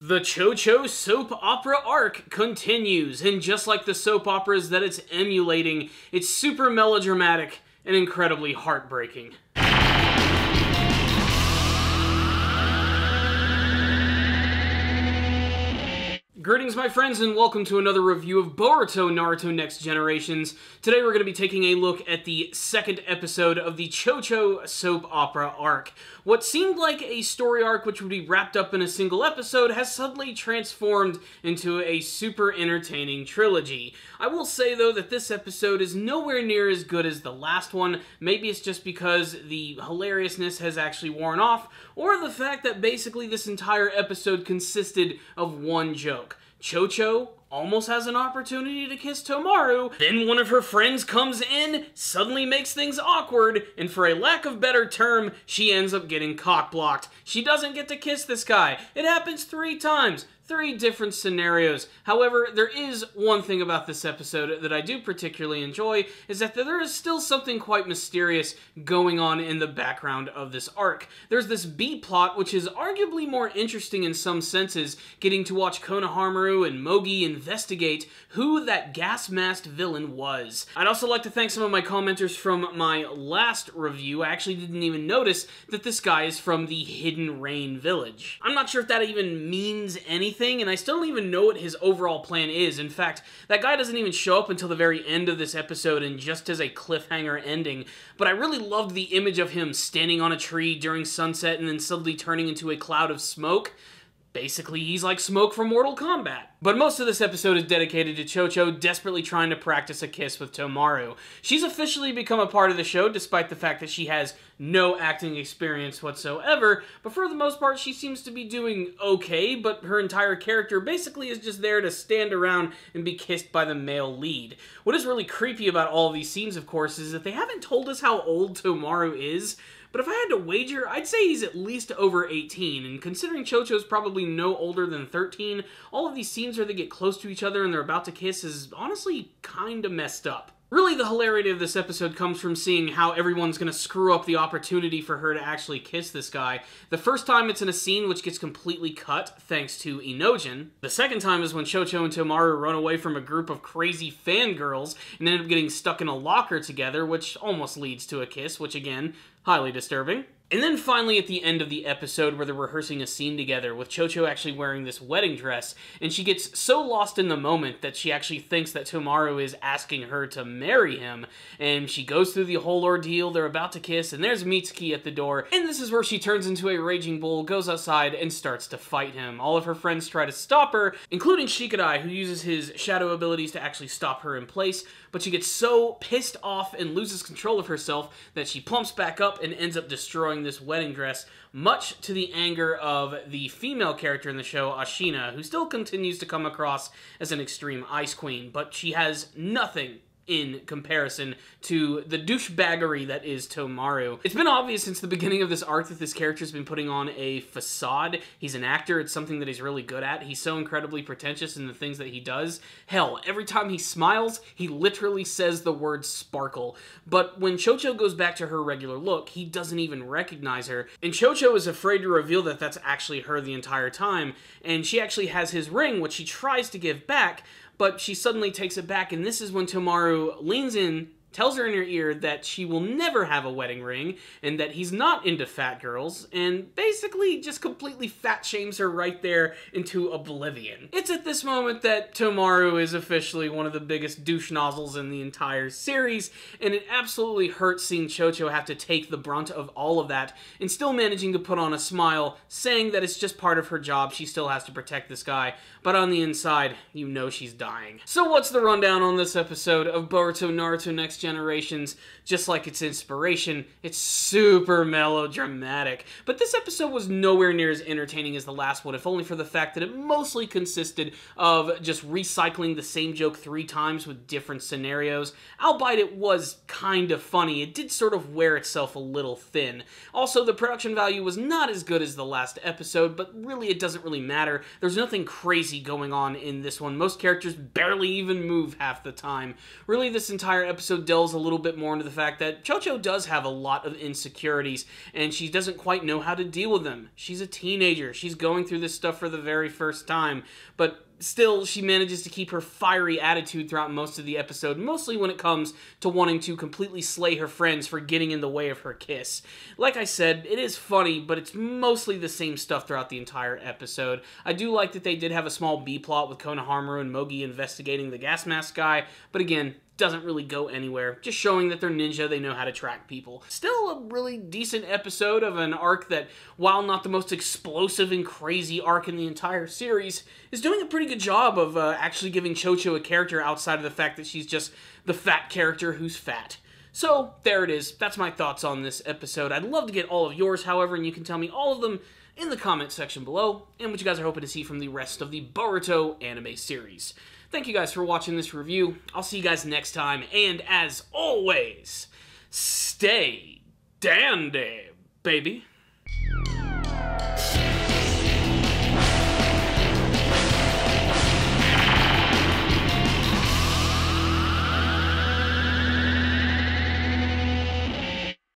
The Cho-Cho soap opera arc continues, and just like the soap operas that it's emulating, it's super melodramatic and incredibly heartbreaking. Greetings, my friends, and welcome to another review of Boruto Naruto Next Generations. Today we're going to be taking a look at the second episode of the Cho-Cho soap opera arc. What seemed like a story arc which would be wrapped up in a single episode has suddenly transformed into a super entertaining trilogy. I will say, though, that this episode is nowhere near as good as the last one. Maybe it's just because the hilariousness has actually worn off, or the fact that basically this entire episode consisted of one joke. Cho-Cho almost has an opportunity to kiss Tomaru, then one of her friends comes in, suddenly makes things awkward, and for a lack of better term, she ends up getting cock-blocked. She doesn't get to kiss this guy. It happens 3 times. 3 different scenarios. However, there is one thing about this episode that I do particularly enjoy, is that there is still something quite mysterious going on in the background of this arc. There's this B-plot, which is arguably more interesting in some senses, getting to watch Konohamaru and Mogi investigate who that gas-masked villain was. I'd also like to thank some of my commenters from my last review. I actually didn't even notice that this guy is from the Hidden Rain Village. I'm not sure if that even means anything, and I still don't even know what his overall plan is. In fact, that guy doesn't even show up until the very end of this episode and just as a cliffhanger ending, but I really loved the image of him standing on a tree during sunset and then suddenly turning into a cloud of smoke. Basically, he's like Smoke from Mortal Kombat. But most of this episode is dedicated to Cho-Cho desperately trying to practice a kiss with Tomaru. She's officially become a part of the show, despite the fact that she has no acting experience whatsoever, but for the most part, she seems to be doing okay, but her entire character basically is just there to stand around and be kissed by the male lead. What is really creepy about all of these scenes, of course, is that they haven't told us how old Tomaru is, but if I had to wager, I'd say he's at least over 18, and considering Cho-Cho's probably no older than 13, all of these scenes where they get close to each other and they're about to kiss is honestly kinda messed up. Really, the hilarity of this episode comes from seeing how everyone's gonna screw up the opportunity for her to actually kiss this guy. The first time it's in a scene which gets completely cut, thanks to Inojin. The second time is when Cho-Cho and Tomaru run away from a group of crazy fangirls and end up getting stuck in a locker together, which almost leads to a kiss, which again, highly disturbing. And then finally at the end of the episode where they're rehearsing a scene together with Cho-Cho actually wearing this wedding dress, and she gets so lost in the moment that she actually thinks that Tomaru is asking her to marry him, and she goes through the whole ordeal, they're about to kiss, and there's Mitsuki at the door, and this is where she turns into a raging bull, goes outside, and starts to fight him. All of her friends try to stop her, including Shikadai, who uses his shadow abilities to actually stop her in place, but she gets so pissed off and loses control of herself that she plumps back up and ends up destroying this wedding dress, much to the anger of the female character in the show, Ashina, who still continues to come across as an extreme ice queen, but she has nothing in comparison to the douchebaggery that is Tomaru. It's been obvious since the beginning of this arc that this character's been putting on a facade. He's an actor, it's something that he's really good at. He's so incredibly pretentious in the things that he does. Hell, every time he smiles, he literally says the word sparkle. But when Cho-Cho goes back to her regular look, he doesn't even recognize her. And Cho-Cho is afraid to reveal that that's actually her the entire time, and she actually has his ring, which she tries to give back, but she suddenly takes it back, and this is when Tomaru leans in, tells her in her ear that she will never have a wedding ring, and that he's not into fat girls, and basically just completely fat shames her right there into oblivion. It's at this moment that Tomaru is officially one of the biggest douche nozzles in the entire series, and it absolutely hurts seeing Cho-Cho have to take the brunt of all of that, and still managing to put on a smile, saying that it's just part of her job, she still has to protect this guy, but on the inside, you know she's dying. So what's the rundown on this episode of Boruto Naruto Next Generations? Just like its inspiration, it's super melodramatic. But this episode was nowhere near as entertaining as the last one, if only for the fact that it mostly consisted of just recycling the same joke 3 times with different scenarios. Albeit it was kind of funny, it did sort of wear itself a little thin. Also, the production value was not as good as the last episode, but really it doesn't really matter. There's nothing crazy going on in this one. Most characters barely even move half the time. Really, this entire episode delves a little bit more into the fact that Cho-Cho does have a lot of insecurities, and she doesn't quite know how to deal with them. She's a teenager. She's going through this stuff for the very first time, but still, she manages to keep her fiery attitude throughout most of the episode, mostly when it comes to wanting to completely slay her friends for getting in the way of her kiss. Like I said, it is funny, but it's mostly the same stuff throughout the entire episode. I do like that they did have a small B-plot with Konohamaru and Mogi investigating the gas mask guy, but again, doesn't really go anywhere, just showing that they're ninja, they know how to track people. Still a really decent episode of an arc that, while not the most explosive and crazy arc in the entire series, is doing a pretty good job of actually giving Cho-Cho a character outside of the fact that she's just the fat character who's fat. So, there it is. That's my thoughts on this episode. I'd love to get all of yours, however, and you can tell me all of them in the comments section below, and what you guys are hoping to see from the rest of the Boruto anime series. Thank you guys for watching this review. I'll see you guys next time, and as always, stay dandy, baby.